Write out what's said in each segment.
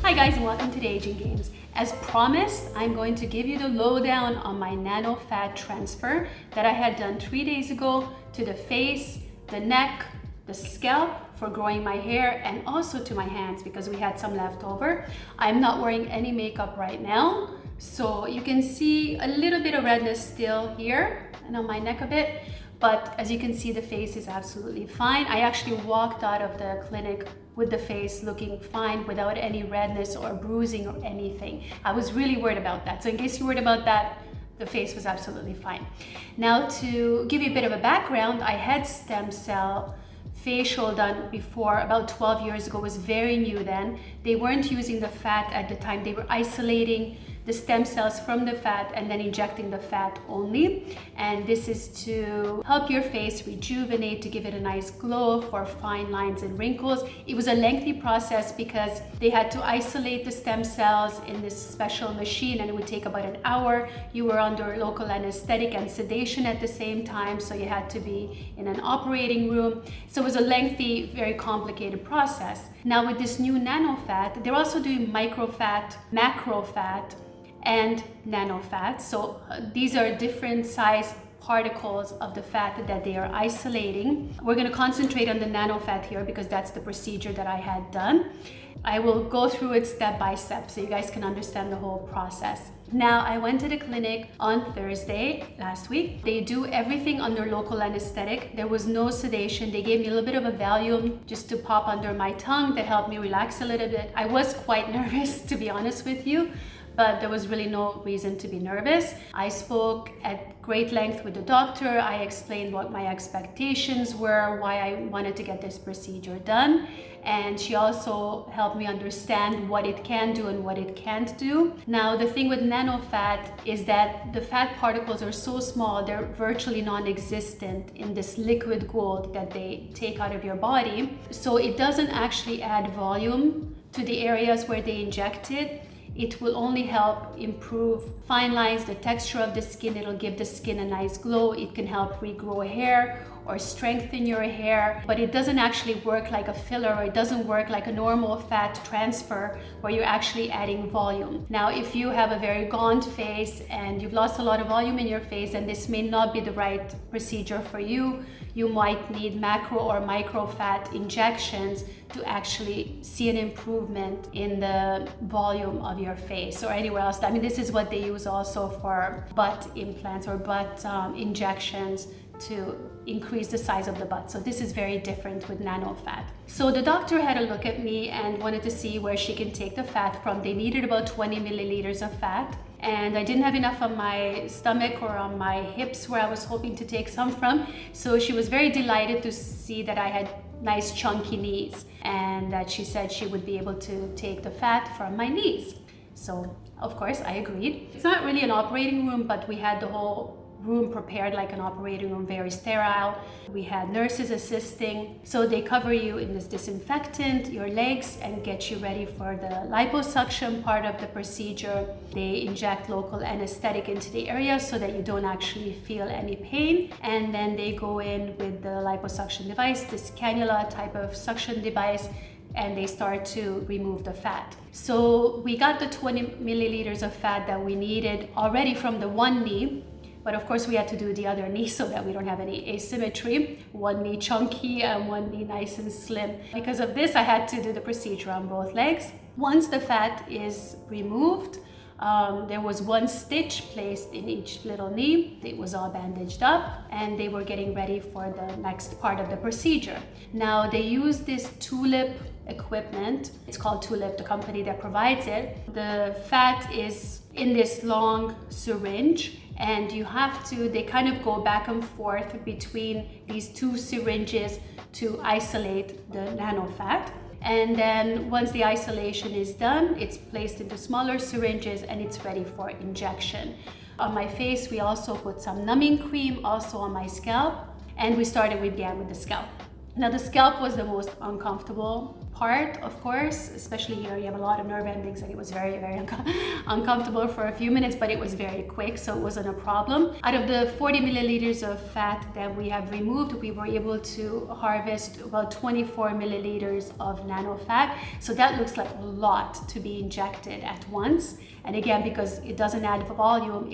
Hi guys, and welcome to the Aging Games. As promised, I'm going to give you the lowdown on my nano-fat transfer that I had done 3 days ago to the face, the neck, the scalp for growing my hair, and also to my hands because we had some left over. I'm not wearing any makeup right now, so you can see a little bit of redness still here and on my neck a bit. But as you can see, the face is absolutely fine. I actually walked out of the clinic with the face looking fine without any redness or bruising or anything. I was really worried about that. So in case you're worried about that, the face was absolutely fine. Now to give you a bit of a background, I had stem cell facial done before, about 12 years ago. It was very new then. They weren't using the fat at the time. They were isolating the stem cells from the fat and then injecting the fat only. And this is to help your face rejuvenate, to give it a nice glow for fine lines and wrinkles. It was a lengthy process because they had to isolate the stem cells in this special machine and it would take about an hour. You were under local anesthetic and sedation at the same time, so you had to be in an operating room. So it was a lengthy, very complicated process. Now with this new nano-fat, they're also doing micro-fat, macro-fat, and nano-fat. So these are different size particles of the fat that they are isolating. We're going to concentrate on the nano-fat here because that's the procedure that I had done. I will go through it step by step so you guys can understand the whole process. Now, I went to the clinic on Thursday last week. They do everything under local anesthetic. There was no sedation. They gave me a little bit of a Valium just to pop under my tongue that helped me relax a little bit. I was quite nervous, to be honest with you, but there was really no reason to be nervous. I spoke at great length with the doctor. I explained what my expectations were, why I wanted to get this procedure done. And she also helped me understand what it can do and what it can't do. Now, the thing with nano-fat is that the fat particles are so small, they're virtually non-existent in this liquid gold that they take out of your body. So it doesn't actually add volume to the areas where they inject it. It will only help improve fine lines, the texture of the skin. It'll give the skin a nice glow. It can help regrow hair or strengthen your hair, but it doesn't actually work like a filler, or it doesn't work like a normal fat transfer where you're actually adding volume. Now, if you have a very gaunt face and you've lost a lot of volume in your face and this may not be the right procedure for you, you might need macro or micro fat injections to actually see an improvement in the volume of your face or anywhere else. I mean, this is what they use also for butt implants or butt injections to increase the size of the butt. So this is very different with nano-fat. So the doctor had a look at me and wanted to see where she can take the fat from. They needed about 20 milliliters of fat. And I didn't have enough on my stomach or on my hips where I was hoping to take some from. So she was very delighted to see that I had nice chunky knees and that she said she would be able to take the fat from my knees. So of course I agreed. It's not really an operating room, but we had the whole room prepared like an operating room, very sterile. We had nurses assisting. So they cover you in this disinfectant, your legs, and get you ready for the liposuction part of the procedure. They inject local anesthetic into the area so that you don't actually feel any pain. And then they go in with the liposuction device, this cannula type of suction device, and they start to remove the fat. So we got the 20 milliliters of fat that we needed already from the one knee. But of course we had to do the other knee so that we don't have any asymmetry. One knee chunky and one knee nice and slim. Because of this, I had to do the procedure on both legs. Once the fat is removed, there was one stitch placed in each little knee. It was all bandaged up and they were getting ready for the next part of the procedure. Now they use this tulip equipment. It's called Tulip, the company that provides it. The fat is in this long syringe and they kind of go back and forth between these two syringes to isolate the nano-fat. And then once the isolation is done, it's placed into smaller syringes and it's ready for injection. On my face, we also put some numbing cream, also on my scalp, and we began with the scalp. Now the scalp was the most uncomfortable part, of course, especially here you have a lot of nerve endings, and it was very, very uncomfortable for a few minutes, but it was very quick, so it wasn't a problem. Out of the 40 milliliters of fat that we have removed, we were able to harvest about 24 milliliters of nano-fat. So that looks like a lot to be injected at once. And again, because it doesn't add volume,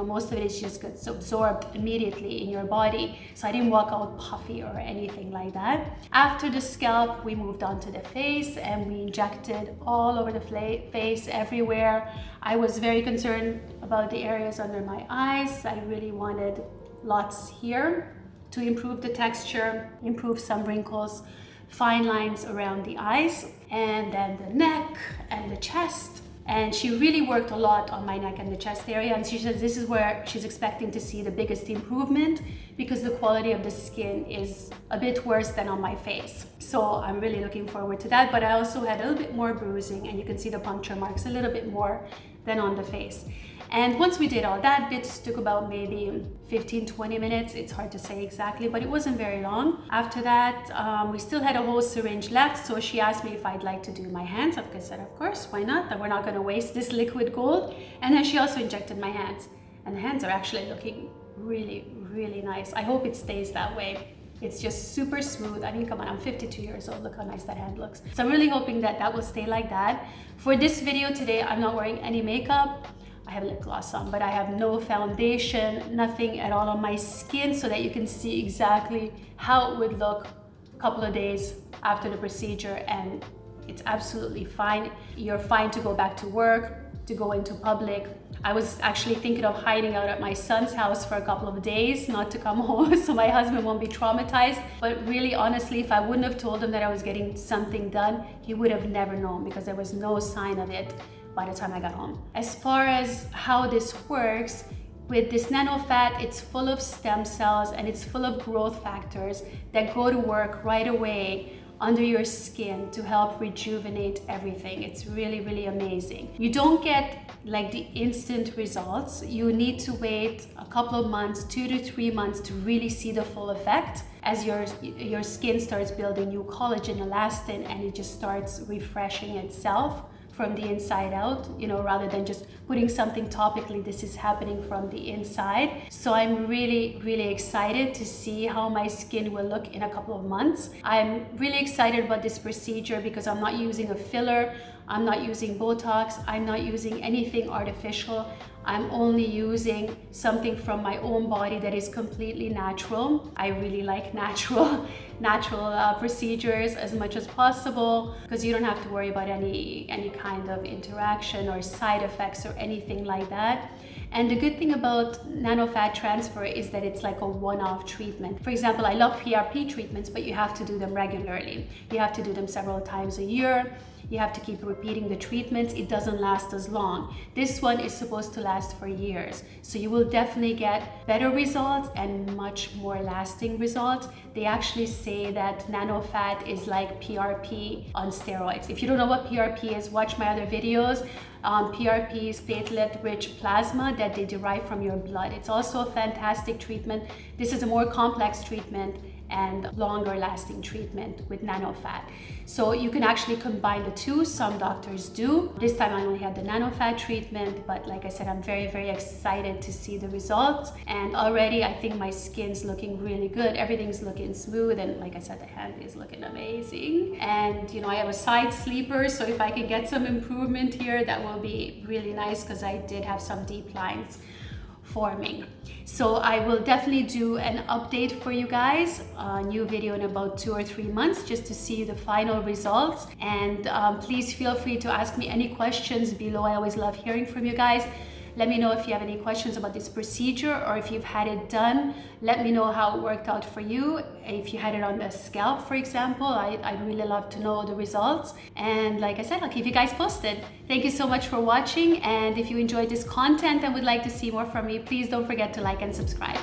most of it just gets absorbed immediately in your body. So I didn't walk out puffy or anything like that. After the scalp, we moved on to the face, and we injected all over the face, everywhere. I was very concerned about the areas under my eyes. I really wanted lots here to improve the texture, improve some wrinkles, fine lines around the eyes, and then the neck and the chest. And she really worked a lot on my neck and the chest area, and she says this is where she's expecting to see the biggest improvement, because the quality of the skin is a bit worse than on my face. So I'm really looking forward to that. But I also had a little bit more bruising, and you can see the puncture marks a little bit more than on the face. And once we did all that, it took about maybe 15-20 minutes. It's hard to say exactly, but it wasn't very long. After that, we still had a whole syringe left, so she asked me if I'd like to do my hands. I said, of course, why not? We're not going to waste this liquid gold. And then she also injected my hands, and the hands are actually looking really, really nice. I hope it stays that way. It's just super smooth. I mean, come on, I'm 52 years old. Look how nice that hand looks. So I'm really hoping that that will stay like that. For this video today, I'm not wearing any makeup. I have lip gloss on, but I have no foundation, nothing at all on my skin, so that you can see exactly how it would look a couple of days after the procedure. And it's absolutely fine. You're fine to go back to work, to go into public. I was actually thinking of hiding out at my son's house for a couple of days, not to come home, so my husband won't be traumatized. But really, honestly, if I wouldn't have told him that I was getting something done, he would have never known, because there was no sign of it by the time I got home. As far as how this works, with this nano-fat, it's full of stem cells and it's full of growth factors that go to work right away under your skin to help rejuvenate everything. It's really, really amazing. You don't get like the instant results. You need to wait a couple of months, 2 to 3 months, to really see the full effect, as your skin starts building new collagen, elastin, and it just starts refreshing itself from the inside out, rather than just putting something topically. This is happening from the inside. So I'm really, really excited to see how my skin will look in a couple of months. I'm really excited about this procedure because I'm not using a filler, I'm not using Botox, I'm not using anything artificial. I'm only using something from my own body that is completely natural. I really like natural procedures as much as possible, because you don't have to worry about any kind of interaction or side effects or anything like that. And the good thing about nano-fat transfer is that it's like a one-off treatment. For example, I love PRP treatments, but you have to do them regularly. You have to do them several times a year. You have to keep repeating the treatments. It doesn't last as long. This one is supposed to last for years. So you will definitely get better results and much more lasting results. They actually say that nano-fat is like PRP on steroids. If you don't know what PRP is, watch my other videos. PRP is platelet-rich plasma that they derive from your blood. It's also a fantastic treatment. This is a more complex treatment and longer lasting treatment with nano-fat. So you can actually combine the two. Some doctors do. This time I only had the nano-fat treatment, but like I said, I'm very, very excited to see the results. And already I think my skin's looking really good. Everything's looking smooth. And like I said, the hand is looking amazing. And I have a side sleeper, so if I can get some improvement here, that will be really nice, because I did have some deep lines forming. So I will definitely do an update for you guys, a new video in about 2 or 3 months, just to see the final results. And please feel free to ask me any questions below. I always love hearing from you guys. Let me know if you have any questions about this procedure, or if you've had it done. Let me know how it worked out for you. If you had it on the scalp, for example, I'd really love to know the results. And like I said, I'll keep you guys posted. Thank you so much for watching. And if you enjoyed this content and would like to see more from me, please don't forget to like and subscribe.